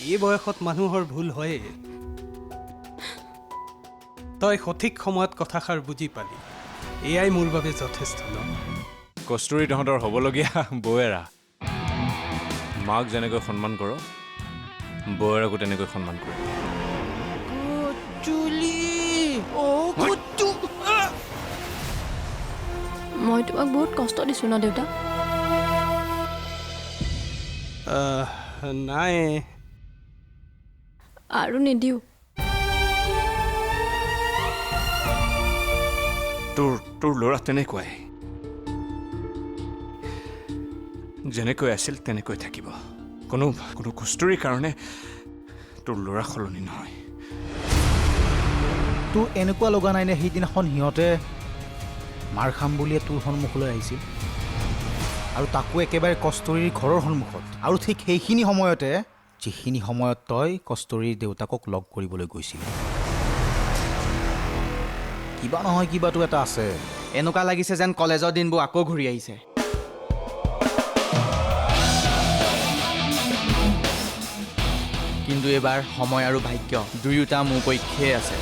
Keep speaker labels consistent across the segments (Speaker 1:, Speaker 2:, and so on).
Speaker 1: এই বয়সত মানুহৰ ভুল হয়ে তই সঠিক সময়ত কথাষাৰ বুজি পালি এয়াই মোৰ বাবে যথেষ্ট ন
Speaker 2: কস্তুৰী তহঁতৰ হ'বলগীয়া বৌয়েৰা মাক যেনেকৈ সন্মান কৰ বৌয়েৰাকো তেনেকৈ সন্মান কৰ
Speaker 3: মই তোমাক বহুত কষ্ট দিছোঁ ন দেউতা
Speaker 1: নাই
Speaker 3: আৰু নিদিওঁ
Speaker 2: তোৰ ল'ৰা তেনেকুৱাই যেনেকৈ আছিল তেনেকৈ থাকিব কোনো কস্তুৰীৰ কাৰণে তোৰ ল'ৰা সলনি নহয়
Speaker 4: তোৰ এনেকুৱা লগা নাই নে সেইদিনাখন সিহঁতে মাৰ খাম বুলিয়ে তোৰ সন্মুখলৈ আহিছিল আৰু তাকো একেবাৰে কস্তুৰীৰ ঘৰৰ সন্মুখত আৰু ঠিক সেইখিনি সময়তে যিখিনি সময়ত তই কস্তুৰীৰ দেউতাকক লগ কৰিবলৈ গৈছিলি কিবা নহয় কিবাটো এটা আছে
Speaker 5: এনেকুৱা লাগিছে যেন কলেজৰ দিনবোৰ আকৌ ঘূৰি আহিছে কিন্তু এইবাৰ সময় আৰু ভাগ্য দুয়োটা মোৰ পক্ষে আছে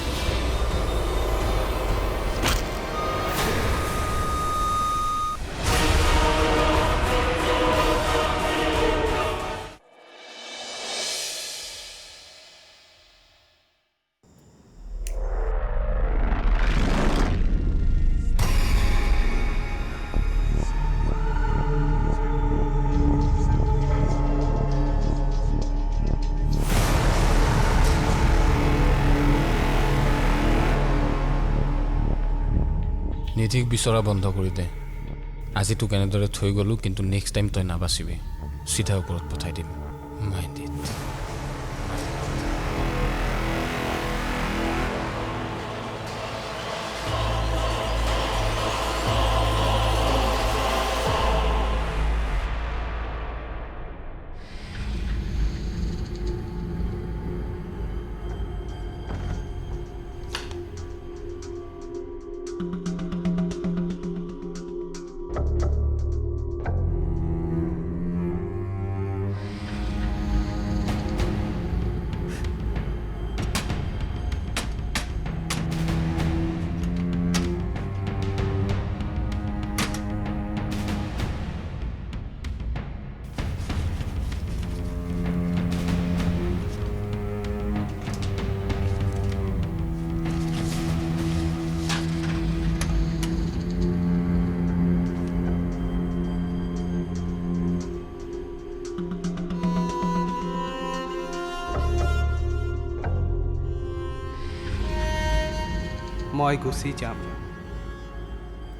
Speaker 6: নিধিক বিচৰা বন্ধ কৰি দে আজি তোক এনেদৰে থৈ গ'লোঁ কিন্তু নেক্সট টাইম তই নাবাচিবি চিধা ওপৰত পঠাই দিম মাইণ্ড ইট
Speaker 1: মই গুচি যাম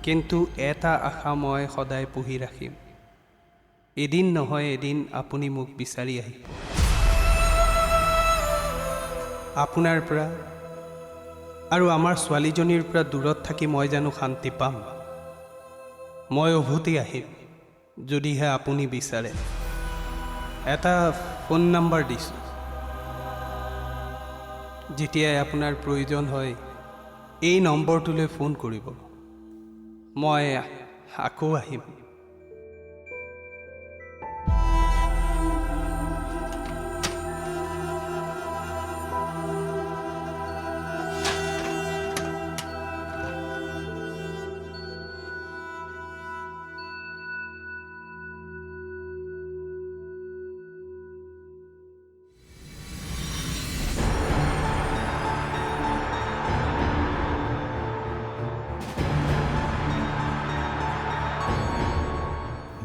Speaker 1: কিন্তু এটা আশা মই সদায় পুহি ৰাখিম এদিন নহয় এদিন আপুনি মোক বিচাৰি আহিব আপোনাৰ পৰা আৰু আমাৰ ছোৱালীজনীৰ পৰা দূৰত থাকি মই জানো শান্তি পাম মই উভতি আহিম যদিহে আপুনি বিচাৰে এটা ফোন নম্বৰ দিছোঁ যেতিয়াই আপোনাৰ প্ৰয়োজন হয় এই নম্বৰটোলৈ ফোন কৰিব মই আকৌ আহিম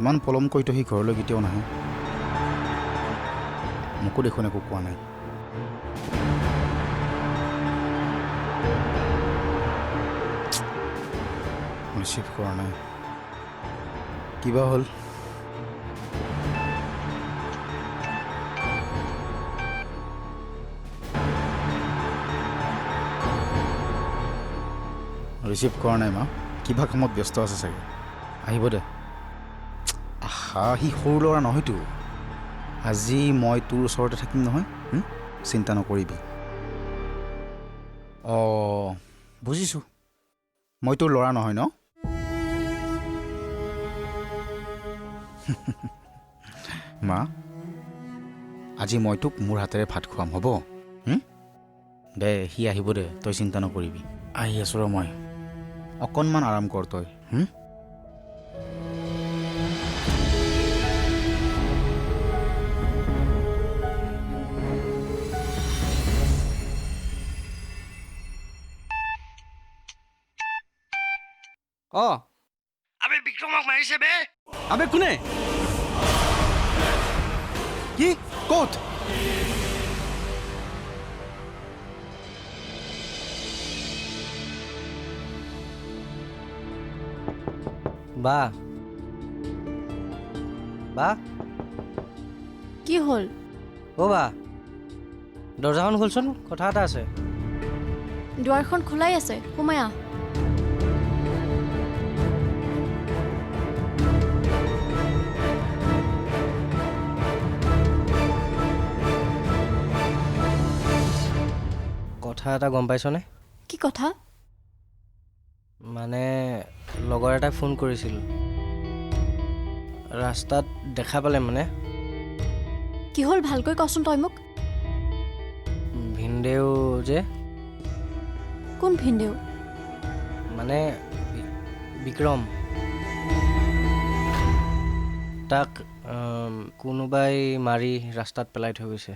Speaker 4: ইমান পলমকৈ সি ঘৰলৈ কেতিয়াও নাহে মোকো দেখোন একো কোৱা নাই ৰিচিভ কৰা নাই কিবা হ'ল ৰিচিভ কৰা নাই মা কিবা কামত ব্যস্ত আছে চাগে আহিব দে সি সৰু ল'ৰা নহয়তো আজি মই তোৰ ওচৰতে থাকিম নহয় চিন্তা নকৰিবি অঁ বুজিছোঁ মই তোৰ ল'ৰা নহয় ন মা আজি মই তোক মোৰ হাতেৰে ভাত খুৱাম হ'ব দে সি আহিব দে তই চিন্তা নকৰিবি আহি আছোঁ ৰ মই অকণমান আৰাম কৰ তই
Speaker 5: অঁ
Speaker 7: আবে বিক্ৰমক মাৰিছে বে
Speaker 5: আবে কোনে
Speaker 4: কি ক'ত
Speaker 7: বা বা
Speaker 3: কি হ'ল
Speaker 7: অ' বা দৰ্জাখন খোলচোন কথা এটা আছে
Speaker 3: দুৱাৰখন খোলাই আছে সোমাই আহ
Speaker 7: কথা এটা গম পাইছনে
Speaker 3: কি কথা
Speaker 7: মানে লগৰ এটাই ফোন কৰিছিল ৰাস্তাত দেখা পালে মানে
Speaker 3: কি হ'ল ভালকৈ কচোন তই মোক
Speaker 7: ভিনদেউ যে
Speaker 3: কোন ভিনদেউ
Speaker 7: মানে বিক্ৰম তাক কোনোবাই মাৰি ৰাস্তাত পেলাই থৈ গৈছে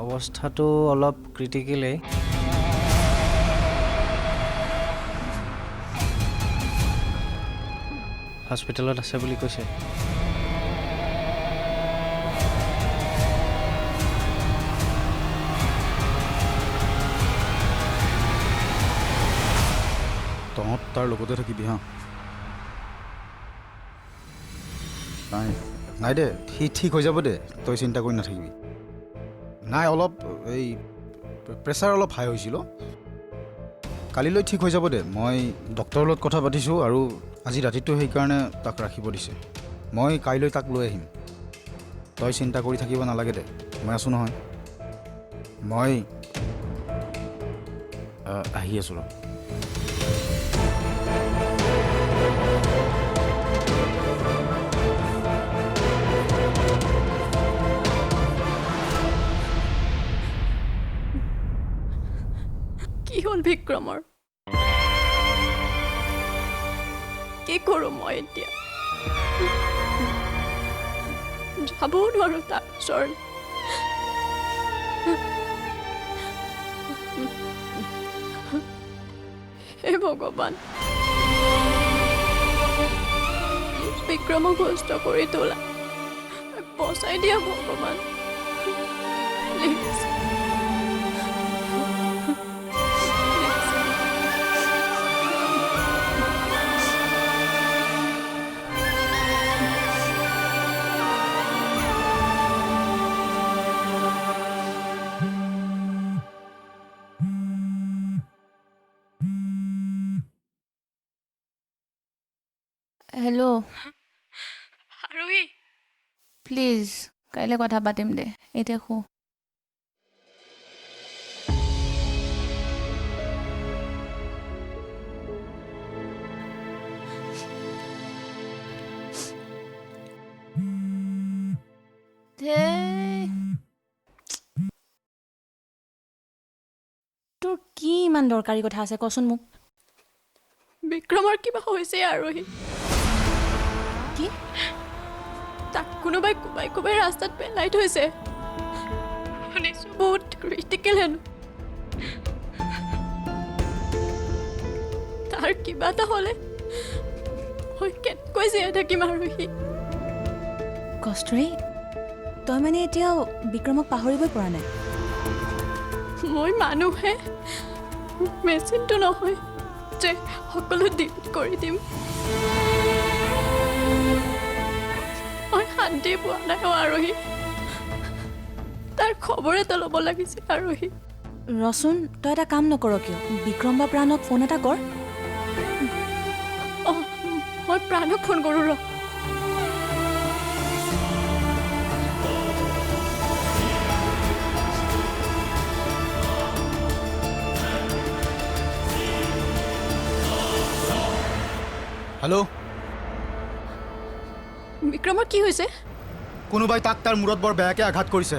Speaker 7: অৱস্থাটো অলপ ক্ৰিটিকেলেই হস্পিটেলত আছে বুলি কৈছে
Speaker 4: তহঁত তাৰ লগতে থাকিবি হা নাই নাই দে সি ঠিক হৈ যাব দে তই চিন্তা কৰি নাথাকিবি নাই অলপ এই প্ৰেছাৰ অলপ হাই হৈছিল কালিলৈ ঠিক হৈ যাব দে মই ডক্টৰৰ লগত কথা পাতিছোঁ আৰু আজি ৰাতিটো সেইকাৰণে তাক ৰাখিব দিছে মই কাইলৈ তাক লৈ আহিম তই চিন্তা কৰি থাকিব নালাগে দে মই আছোঁ নহয় মই আহি আছোঁ ৰ
Speaker 3: কি হ'ল বিক্ৰমৰ কি কৰোঁ মই এতিয়া যাবও নোৱাৰোঁ তাৰ ওচৰলৈ হে ভগৱান বিক্ৰমক সুস্থ কৰি তোলা বচাই দিয়া ভগৱান প্লিজ
Speaker 8: হেল্ল'
Speaker 3: আৰোহী
Speaker 8: প্লিজ কাইলৈ কথা পাতিম দে এতিয়া শু তোৰ কি ইমান দৰকাৰী কথা আছে কচোন মোক
Speaker 3: বিক্ৰমৰ কিবা হৈছে আৰোহী
Speaker 8: কি
Speaker 3: তাক কোনোবাই কোবাই কোবাই ৰাস্তাত পেলাই থৈছে শুনিছোঁ বহুত ক্ৰিটিকেল হেনো তাৰ কিবা এটা হ'লে মই কেনেকৈ জীয়াই থাকিম আৰোহী
Speaker 8: কষ্টৰী তই মানে এতিয়াও বিক্ৰমক পাহৰিবই পৰা নাই
Speaker 3: মই মানুহে মেচিনটো নহয় যে সকলো ডিলিট কৰি দিম মই শান্তি পোৱা নাই আৰোহী তাৰ খবৰ এটা ল'ব লাগিছিল আৰোহী
Speaker 8: ৰচোন তই এটা কাম নকৰ কিয় বিক্ৰম বা প্ৰাণক ফোন এটা কৰ
Speaker 3: অঁ মই প্ৰাণক ফোন কৰোঁ ৰ
Speaker 4: হেল্ল',
Speaker 3: বিক্ৰমৰ কি হৈছে?
Speaker 4: কোনোবাই তাক তাৰ মূৰত বৰ বেয়াকৈ আঘাত কৰিছে।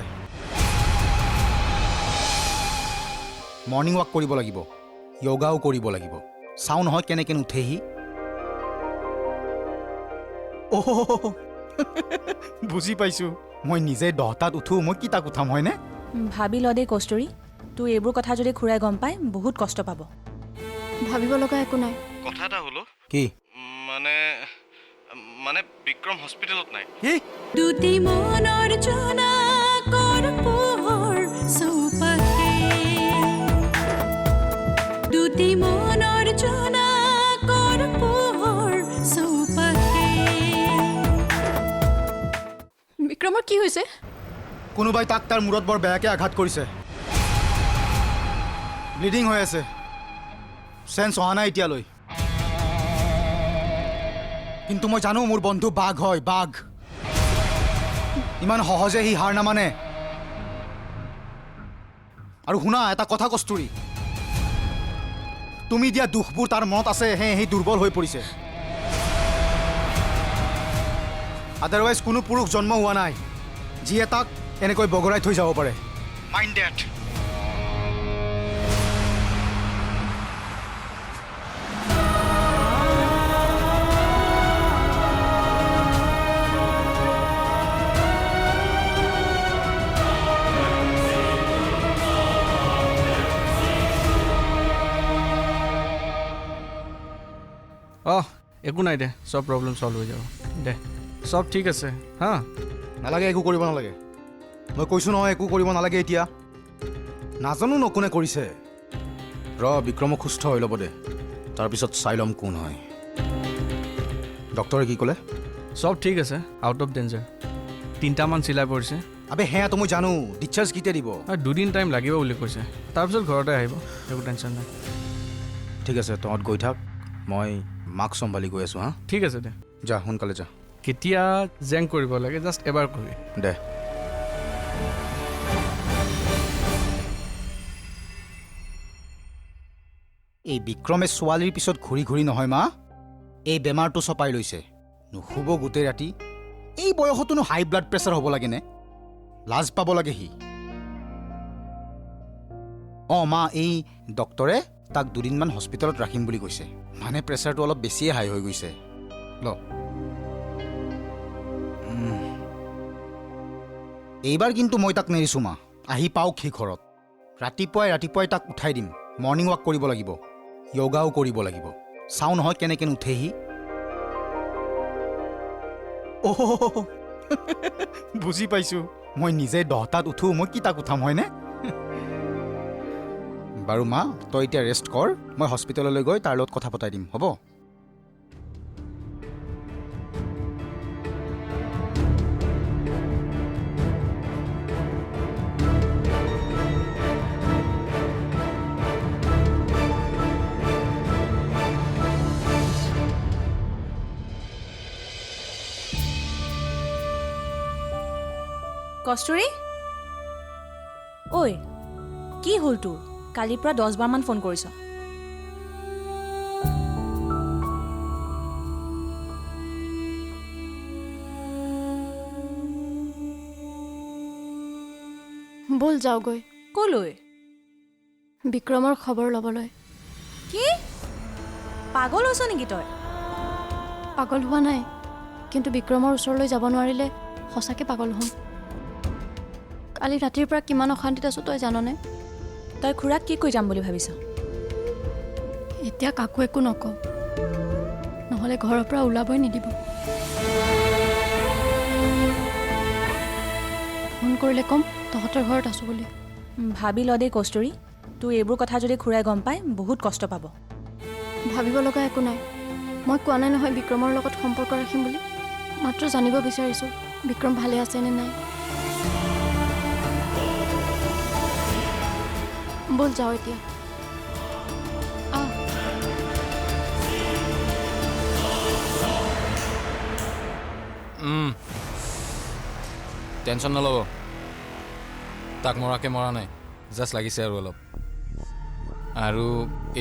Speaker 4: মৰ্ণিং ৱাক কৰিব লাগিব, য়োগাও কৰিব লাগিব। চাওঁ নহয় কেনেকৈ নুঠেহি। অহ, বুজি পাইছোঁ। মই নিজে 10টাত উঠোঁ, মই কি তাক উঠাম হয়নে?
Speaker 8: ভাবি ল দেই কষ্টুৰী, তোৰ এইবোৰ কথা যদি খুৰাই গম পায় বহুত কষ্ট পাব।
Speaker 3: ভাবিব লগা একো নাই।
Speaker 1: কথা এটা হলো
Speaker 4: কি
Speaker 1: মানে বিক্ৰম হস্পিটেলত নাই।
Speaker 4: কি?
Speaker 3: দুটি মনৰ জোনাকৰ পোহৰ চৌপাশে, দুটি মনৰ জোনাকৰ পোহৰ চৌপাশে। বিক্ৰমৰ কি হৈছে?
Speaker 4: কোনোবাই তাক তাৰ মূৰত বৰ বেয়াকৈ আঘাত কৰিছে। ব্লিডিং হৈ আছে, চেঞ্চ অহা নাই এতিয়ালৈ। কিন্তু মই জানো মোৰ বন্ধু বাঘ হয়, বাঘ। ইমান সহজে সি হাৰ নামানে। আৰু শুনা এটা কথা কস্তুৰী, তুমি দিয়া দুখবোৰ তাৰ মনত আছে, সি দুৰ্বল হৈ পৰিছে। আদাৰৱাইজ কোনো পুৰুষ জন্ম হোৱা নাই যিয়ে তাক এনেকৈ বগৰাই থৈ যাব পাৰে। Mind that.
Speaker 5: একো নাই দে, চব প্ৰব্লেম চল্ভ হৈ যাব দে, চব ঠিক আছে হা।
Speaker 4: নালাগে, একো কৰিব নালাগে। মই কৈছোঁ নহয় একো কৰিব নালাগে এতিয়া। নাজানো ন কোনে কৰিছে। বিক্ৰমক সুস্থ হৈ ল'ব দে, তাৰপিছত চাই ল'ম কোন হয়। ডক্টৰে কি ক'লে?
Speaker 5: চব ঠিক আছে, আউট অফ ডেঞ্জাৰ। 3টামান চিলাই পৰিছে।
Speaker 4: আবে সেয়াতো মই জানো, ডিচাৰ্জ কেতিয়া দিব?
Speaker 5: 2 দিন টাইম লাগিব বুলি কৈছে, তাৰপিছত ঘৰতে আহিব, একো টেনশ্যন নাই।
Speaker 4: ঠিক আছে, তহঁত গৈ থাক, মই মাক চম্ভালি গৈ আছোঁ হা।
Speaker 5: ঠিক আছে দে,
Speaker 4: যা সোনকালে যা।
Speaker 5: কেতিয়া জেং কৰিব লাগে জাষ্ট এবাৰ কৰি
Speaker 4: দে। এই বিক্ৰমে ছোৱালীৰ পিছত ঘূৰি ঘূৰি নহয় মা, এই বেমাৰটো চপাই লৈছে। নুশুব গোটেই ৰাতি। এই বয়সতোনো হাই ব্লাড প্ৰেছাৰ হ'ব লাগেনে? লাজ পাব লাগে সি। মা, এই ডক্টৰে তাক 2 দিনমান হস্পিটেলত ৰাখিম বুলি কৈছে। মানে প্ৰেছাৰটো অলপ বেছিয়ে হাই হৈ গৈছে। ল, এইবাৰ কিন্তু মই তাক নেৰিছোঁ মা। আহি পাওক সি ঘৰত। ৰাতিপুৱাই তাক উঠাই দিম। মৰ্ণিং ৱাক কৰিব লাগিব, য়োগাও কৰিব লাগিব। চাওঁ নহয় কেনেকৈ নুঠেহি। বুজি পাইছোঁ। মই নিজে 10টাত উঠোঁ, মই কি তাক উঠাম হয়নে? বাৰু মা, তই এতিয়া ৰেষ্ট কৰ। মই হস্পিটেললৈ গৈ তাৰ লগত কথা পতাই দিম, হ'ব?
Speaker 8: কষ্টুৰী, ঐ কি হ'ল তোৰ? কালিৰ পৰা 10বাৰমান ফোন কৰিছ।
Speaker 3: ব'ল যাওঁগৈ।
Speaker 8: ক'লৈ?
Speaker 3: বিক্ৰমৰ খবৰ ল'বলৈ।
Speaker 8: কি পাগল হৈছ নেকি তই?
Speaker 3: পাগল হোৱা নাই, কিন্তু বিক্ৰমৰ ওচৰলৈ যাব নোৱাৰিলে সঁচাকৈ পাগল হ'ম। কালি ৰাতিৰ পৰা কিমান অশান্তিত আছোঁ তই জাননে?
Speaker 8: তই খুৰাক কি কৈ যাম বুলি ভাবিছ?
Speaker 3: এতিয়া কাকো একো নকওঁ, নহ'লে ঘৰৰ পৰা ওলাবই নিদিব। ফোন কৰিলে ক'ম তহঁতৰ ঘৰত আছোঁ বুলি।
Speaker 8: ভাবি ল দেই কষ্টুৰী, তোৰ এইবোৰ কথা যদি খুৰাই গম পায় বহুত কষ্ট পাব।
Speaker 3: ভাবিব লগা একো নাই। মই কোৱা নাই নহয় বিক্ৰমৰ লগত সম্পৰ্ক ৰাখিম বুলি। মাত্ৰ জানিব বিচাৰিছোঁ বিক্ৰম ভালে আছে নে নাই। ব'ল যাওঁ এতিয়া।
Speaker 6: টেনশ্যন নল'ব, তাক মৰাকে মৰা নাই, জাষ্ট লাগিছে আৰু অলপ। আৰু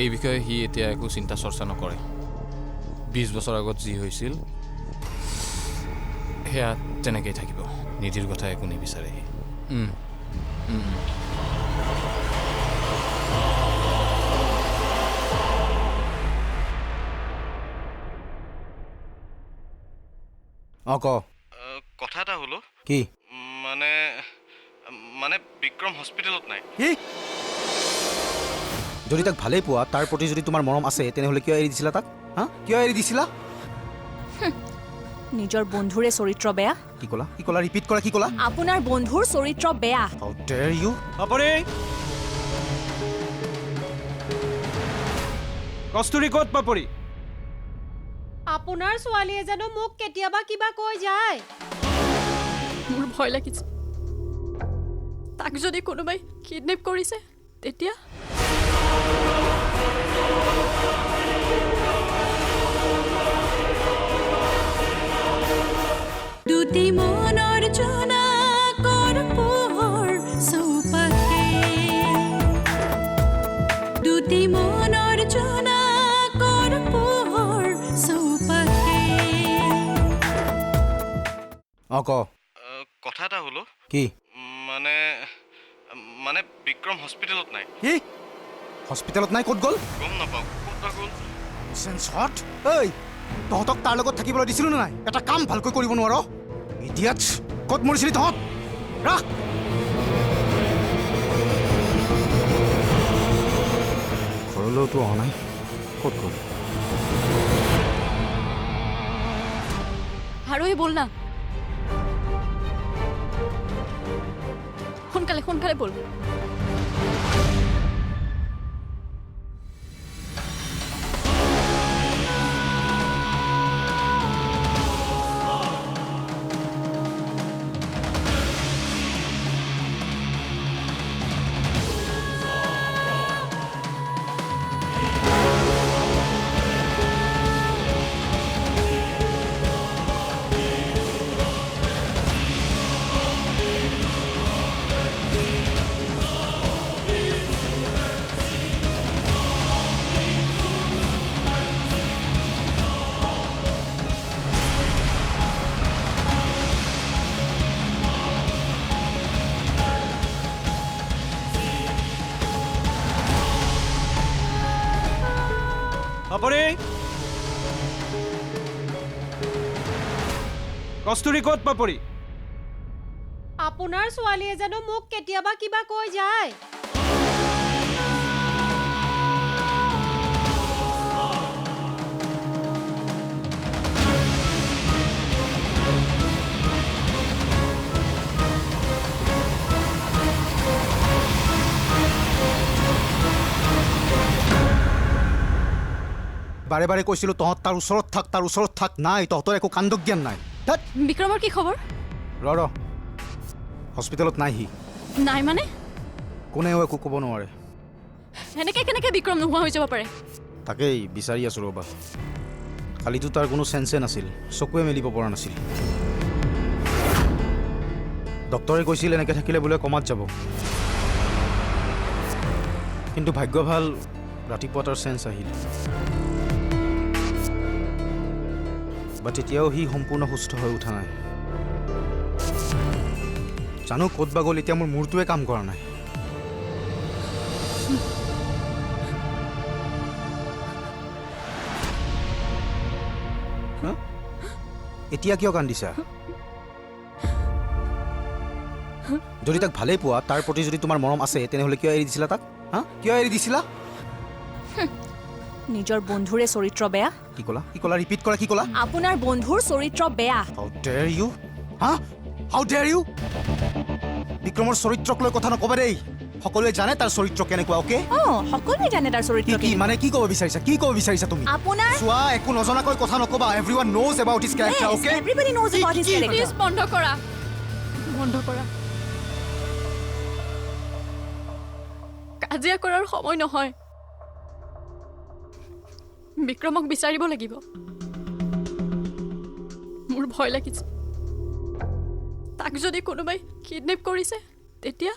Speaker 6: এই বিষয়ে সি এতিয়া একো চিন্তা চৰ্চা নকৰে। 20 বছৰ আগত যি হৈছিল সেয়া তেনেকেই থাকিব নিধিৰ কথা একো নিবিচাৰে
Speaker 4: অঁ ক
Speaker 2: কথা এটা হ'লো
Speaker 4: কি
Speaker 2: মানে মানে বিক্ৰম হস্পিটেলত নাই
Speaker 4: কি যদি তাক ভালেই পোৱা তাৰ প্ৰতি যদি তোমাৰ মৰম আছে তেনেহ'লে কিয় এৰি দিছিলা তাক হা কিয় এৰি দিছিলা
Speaker 8: নিজৰ বন্ধুৰে চৰিত্ৰ বেয়া
Speaker 4: কি ক'লা ৰিপিট কৰা কি ক'লা
Speaker 8: আপোনাৰ বন্ধুৰ চৰিত্ৰ বেয়া
Speaker 4: How dare you?
Speaker 1: পাপৰি কস্তুৰী ক'ত পাপৰি
Speaker 9: আপোনাৰ ছোৱালীয়ে জানো মোক কেতিয়াবা কিবা কৈ যায়
Speaker 3: মোৰ ভয় লাগিছে তাক যদি কোনোবাই কিডনেপ কৰিছে তেতিয়া
Speaker 8: দুটি মনৰ জোনাকৰ পোহৰ চৌপাশে দুটি মনৰ জোনাকৰ পোহৰ চৌপাশে
Speaker 4: অঁ ক
Speaker 2: কথা এটা হ'লো
Speaker 4: কি
Speaker 2: মানে মানে বিক্ৰম হস্পিটেলত নাই
Speaker 4: কি হস্পিটেলত নাই ক'ত গ'ল
Speaker 2: গম নাপাওঁ ক'ত বা গ'ল
Speaker 4: চেঞ্চত ঐ তহঁতক তাৰ লগত থাকিবলৈ দিছিলোঁ নে নাই এটা কাম ভালকৈ কৰিব নোৱাৰ ইডিয়ট ক'ত মৰিছিলি তহঁত ৰাখ ঘৰলৈতো অহা নাই ক'ত গ'ল
Speaker 3: আৰু এই বল না সোনকালে সোনকালে বল
Speaker 1: পাপৰি কস্তুৰী ক'ত পাপৰি
Speaker 9: আপোনাৰ ছোৱালীয়ে জানো মোক কেতিয়াবা কিবা কৈ যায়
Speaker 4: বাৰে বাৰে কৈছিলোঁ তহঁত তাৰ ওচৰত থাক নাই তহঁতৰ একো কাণ্ডজ্ঞান নাই
Speaker 3: বিক্ৰমৰ কি খবৰ
Speaker 4: ৰ হস্পিটেলত নাই সি
Speaker 3: নাই মানে
Speaker 4: কোনেও একো ক'ব নোৱাৰে
Speaker 3: এনেকে কেনেকে বিক্ৰম নোহোৱা হৈ যাব পাৰে
Speaker 4: তাকেই বিচাৰি আছোঁ ৰ'বা কালিতো তাৰ কোনো চেন্সে নাছিল চকুৱে মেলিব পৰা নাছিল ডক্টৰে কৈছিল এনেকৈ থাকিলে বোলে কমাত যাব কিন্তু ভাগ্য ভাল ৰাতিপুৱা তাৰ চেন্স আহিল বাট এতিয়াও সি সম্পূৰ্ণ সুস্থ হৈ উঠা নাই জানো ক'ত বা গ'ল এতিয়া মোৰ মূৰটোৱে কাম কৰা নাই এতিয়া কিয় কান্দিছা যদি তাক ভালেই পোৱা তাৰ প্ৰতি যদি তোমাৰ মৰম আছে তেনেহ'লে কিয় এৰি দিছিলা তাক হা কিয় এৰি দিছিলা
Speaker 8: নিজৰ বন্ধুৰে চৰিত্ৰ বেয়া
Speaker 4: কি ক'লা ৰিপিট কৰা কি ক'লা
Speaker 8: আপোনাৰ বন্ধুৰ চৰিত্ৰ বেয়া
Speaker 4: How dare you? হা How dare you? বিক্ৰমৰ চৰিত্ৰক লৈ কথা নকবা দেই সকলোৱে জানে তাৰ চৰিত্ৰ কেনেকুৱা অ'কে
Speaker 8: সকলোৱে জানে তাৰ চৰিত্ৰ
Speaker 4: কি মানে কি ক'ব বিচাৰিছা তুমি
Speaker 8: আপোনাৰ
Speaker 4: চোৱা একো নজনাকৈ কথা নকবা everyone knows about his character okay
Speaker 8: everybody knows about his
Speaker 3: please
Speaker 8: character
Speaker 3: বন্ধ কৰা কাজিয়া কৰাৰ সময় নহয় বিক্ৰমক বিচাৰিব লাগিব মোৰ ভয় লাগিছে তাক যদি কোনোবাই কিডনেপ কৰিছে তেতিয়া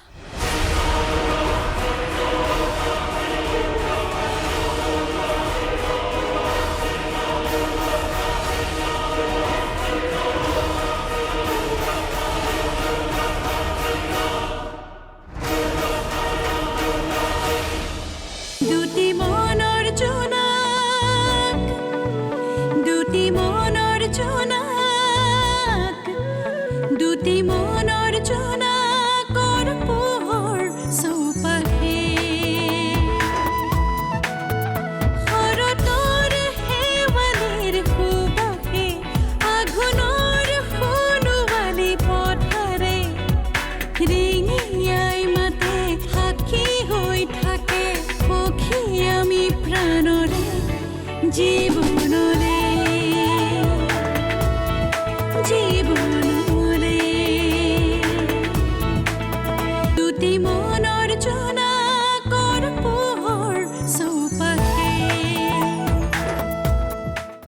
Speaker 10: জীৱনলে জীৱনলে দুটি মনৰ জন